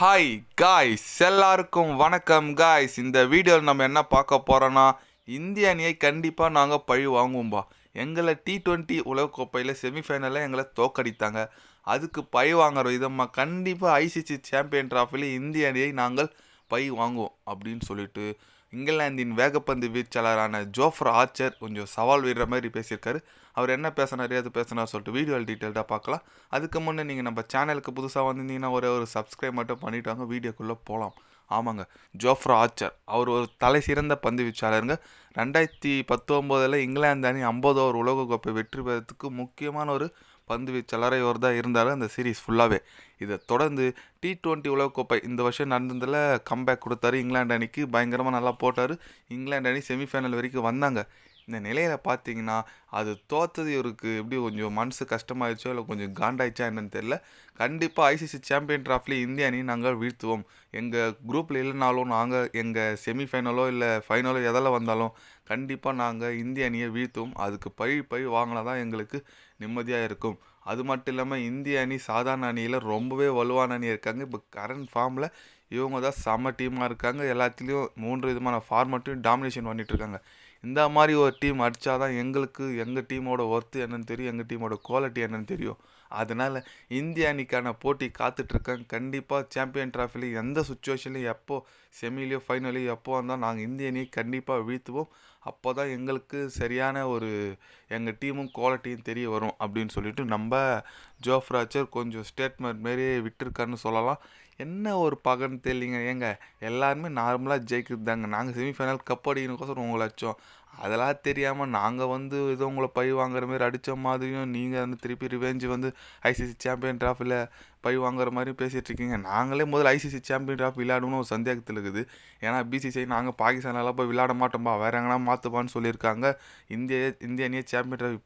Hi guys, எல்லாருக்கும் வணக்கம் guys. இந்த வீடியோவில் நம்ம என்ன பார்க்க போகிறோன்னா, இந்திய அணியை கண்டிப்பாக நாங்கள் பழி வாங்குவோம்பா. எங்களை T20 உலகக்கோப்பையில் செமிஃபைனலில் எங்களை தோக்கடித்தாங்க. அதுக்கு பழி வாங்குற விதமாக கண்டிப்பாக ஐசிசி சாம்பியன் டிராஃபியில் இந்திய அணியை நாங்கள் பழி வாங்குவோம் அப்படின்னு சொல்லிட்டு இங்கிலாந்தின் வேகப்பந்து வீச்சாளரான ஜோஃப்ரா ஆர்ச்சர் கொஞ்சம் சவால் விடுற மாதிரி பேசியிருக்காரு. அவர் என்ன பேசினார், அது பேசினார் சொல்லிட்டு வீடியோவில் டீட்டெயில்டாக பார்க்கலாம். அதுக்கு முன்னே நீங்கள் நம்ம சேனலுக்கு புதுசாக வந்திருந்தீங்கன்னா ஒரு சப்ஸ்கிரைப் மட்டும் பண்ணிவிட்டாங்க. வீடியோக்குள்ளே போகலாம். ஆமாங்க, ஜோஃப்ரா ஆர்ச்சர் அவர் ஒரு தலை சிறந்த பந்து வீச்சாளருங்க. 2019 இங்கிலாந்து அணி 50 ஓவர் உலகக்கோப்பை வெற்றி பெறத்துக்கு முக்கியமான ஒரு பந்து வீச்சாளராக இவர் தான் இருந்தார் அந்த சீரீஸ் ஃபுல்லாகவே. இதை தொடர்ந்து T20 உலகக்கோப்பை இந்த வருஷம் நடந்ததில் கம்பேக் கொடுத்தாரு. இங்கிலாந்து அணிக்கு பயங்கரமாக நல்லா போட்டார். இங்கிலாந்து அணி செமிஃபைனல் வரைக்கும் வந்தாங்க. இந்த நிலையில் பார்த்தீங்கன்னா அது தோற்றது இவருக்கு எப்படி கொஞ்சம் மனசு கஷ்டமாயிடுச்சோ இல்லை கொஞ்சம் காண்டாயிடுச்சா என்னன்னு தெரியல. கண்டிப்பாக ஐசிசி சாம்பியன் டிராஃபியில் இந்திய அணி நாங்கள் வீழ்த்துவோம். எங்கள் குரூப்பில் இல்லைனாலும் நாங்கள் எங்கள் செமிஃபைனலோ இல்லை ஃபைனலோ எதில் வந்தாலும் கண்டிப்பாக நாங்கள் இந்திய அணியை வீழ்த்துவோம். அதுக்கு பழி வாங்கினா தான் எங்களுக்கு நிம்மதியாக இருக்கும். அது மட்டும் இல்லாமல் இந்திய அணி சாதாரண அணியில் ரொம்பவே வலுவான அணி இருக்காங்க. இப்போ கரண்ட் ஃபார்மில் இவங்க தான் செம்ம டீமாக இருக்காங்க. எல்லாத்துலேயும் 3 விதமான ஃபார்மட்டையும் டாமினேஷன் பண்ணிகிட்டு இருக்காங்க. இந்த மாதிரி ஒரு டீம் அடித்தா தான் எங்களுக்கு எங்கள் டீமோட ஒர்த்து என்னன்னு தெரியும், எங்கள் டீமோட குவாலிட்டி என்னன்னு தெரியும். அதனால் இந்திய அணிக்கான போட்டி காத்துட்ருக்காங்க. கண்டிப்பாக சாம்பியன் டிராஃபியில் எந்த சுச்சுவேஷன்லையும் எப்போ செமிலையோ ஃபைனலையோ எப்போ வந்தால் நாங்கள் இந்திய அணியை கண்டிப்பாக வீழ்த்துவோம். அப்போ தான் எங்களுக்கு சரியான ஒரு எங்கள் டீமும் குவாலிட்டியும் தெரிய வரும் அப்படின்னு சொல்லிட்டு நம்ம ஜோஃப்ரா ஆர்ச்சர் கொஞ்சம் ஸ்டேட்மெண்ட் மாரி விட்டுருக்காருன்னு சொல்லலாம். என்ன ஒரு பகன்னு தெரியலிங்க. ஏங்க எல்லாருமே நார்மலாக ஜெயிக்கிறது தாங்க. நாங்கள் செமிஃபைனல் கப் அடிக்கணுக்கோசரம் உங்களை அடித்தோம். அதெல்லாம் தெரியாமல் நாங்கள் ஏதோ உங்களை பழி வாங்குற மாதிரி அடித்த மாதிரியும் நீங்கள் திருப்பி ரிவெஞ்சு ஐசிசி சாம்பியன் டிராஃபியில் பழி வாங்குற மாதிரி பேசிகிட்ருக்கீங்க. நாங்களே முதல்ல ஐசிசி சாம்பியன் டிராஃபி விளையாடணும்னு ஒரு சந்தேகத்தில் இருக்குது. ஏன்னா பிசிசிஐ நாங்கள் பாகிஸ்தானெல்லாம் போய் விளையாட மாட்டோம்பா, வேறு எங்கன்னா மாற்றுப்பான்னு சொல்லியிருக்காங்க. இந்திய அணியை சாம்பியன் டிராஃபி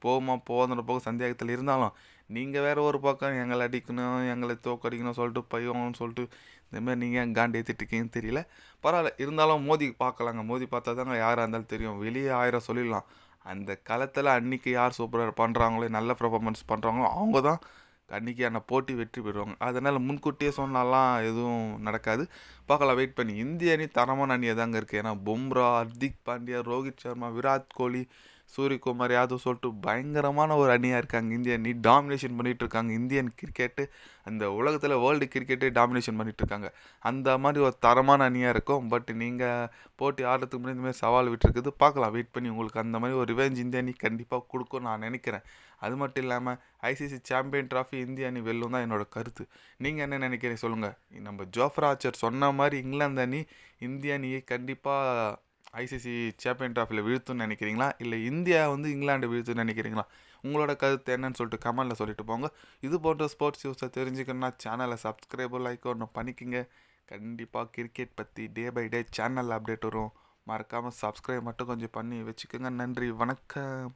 போகுதுன்ற போக சந்தேகத்தில் இருந்தாலும் நீங்கள் வேறு ஒரு பக்கம் எங்களை அடிக்கணும், எங்களை தோக்கடிக்கணும் சொல்லிட்டு பழி வாங்கணும்னு சொல்லிட்டு இந்தமாதிரி நீங்கள் ஏன் காண்டி ஏற்றிட்டுருக்கீங்கன்னு தெரியல. பரவாயில்ல, இருந்தாலும் மோதி பார்க்கலாங்க. மோதி பார்த்தா தாங்க யாராக இருந்தாலும் தெரியும். வெளியே 1000 சொல்லிடலாம். அந்த களத்தில் அன்றைக்கி யார் சூப்பராக பண்ணுறாங்களோ, நல்ல பர்ஃபார்மன்ஸ் பண்ணுறாங்களோ அவங்க தான் அன்றைக்கியான போட்டி வெற்றி பெறுவாங்க. அதனால் முன்கூட்டியே சொன்னாலாம் எதுவும் நடக்காது. பார்க்கலாம், வெயிட் பண்ணி. இந்திய அணி தரமான அணியாக தாங்க இருக்குது. ஏன்னா பும்ரா, ஹர்திக் பாண்டியா, ரோஹித் சர்மா, விராட் கோலி, சூரியகுமார் யாதவ் சொல்லிட்டு பயங்கரமான ஒரு அணியாக இருக்காங்க. இந்திய அணி டாமினேஷன் பண்ணிகிட்டு இருக்காங்க. இந்தியன் கிரிக்கெட்டு அந்த உலகத்தில் வேர்ல்டு கிரிக்கெட்டே டாமினேஷன் பண்ணிகிட்டு இருக்காங்க. அந்த மாதிரி ஒரு தரமான அணியாக இருக்கும். பட் நீங்கள் போட்டி ஆடுறதுக்கு முன்னாடி இந்தமாதிரி சவால் விட்டுருக்குது. பார்க்கலாம், வெயிட் பண்ணி. உங்களுக்கு அந்த மாதிரி ஒரு ரிவெஞ்ச் இந்திய அணி கண்டிப்பாக கொடுக்கும் நான் நினைக்கிறேன். அது மட்டும் இல்லாமல் ஐசிசி சாம்பியன் டிராஃபி இந்திய அணி வெல்லும் தான் என்னோடய கருத்து. நீங்கள் என்ன நினைக்கிறீங்க சொல்லுங்கள். நம்ம ஜோஃப்ரா ஆர்ச்சர் சொன்ன மாதிரி இங்கிலாந்து அணி இந்திய அணியை கண்டிப்பாக ஐசிசி சாம்பியன் டிராஃபியில் வீழ்த்துன்னு நினைக்கிறீங்களா, இல்லை இந்தியா இங்கிலாந்து வீழ்த்துன்னு நினைக்கிறீங்களா? உங்களோட கருத்து என்னன்னு சொல்லிட்டு கமெண்டில் சொல்லிட்டு போங்க. இது போன்ற ஸ்போர்ட்ஸ் நியூஸை தெரிஞ்சுக்கணுன்னா சேனலை சப்ஸ்கிரைபர் லைக் ஒன்று பண்ணிக்கோங்க. கண்டிப்பாக கிரிக்கெட் பற்றி டே பை டே சேனலில் அப்டேட் வரும். மறக்காமல் சப்ஸ்கிரைப் மட்டும் கொஞ்சம் பண்ணி வச்சுக்கோங்க. நன்றி, வணக்கம்.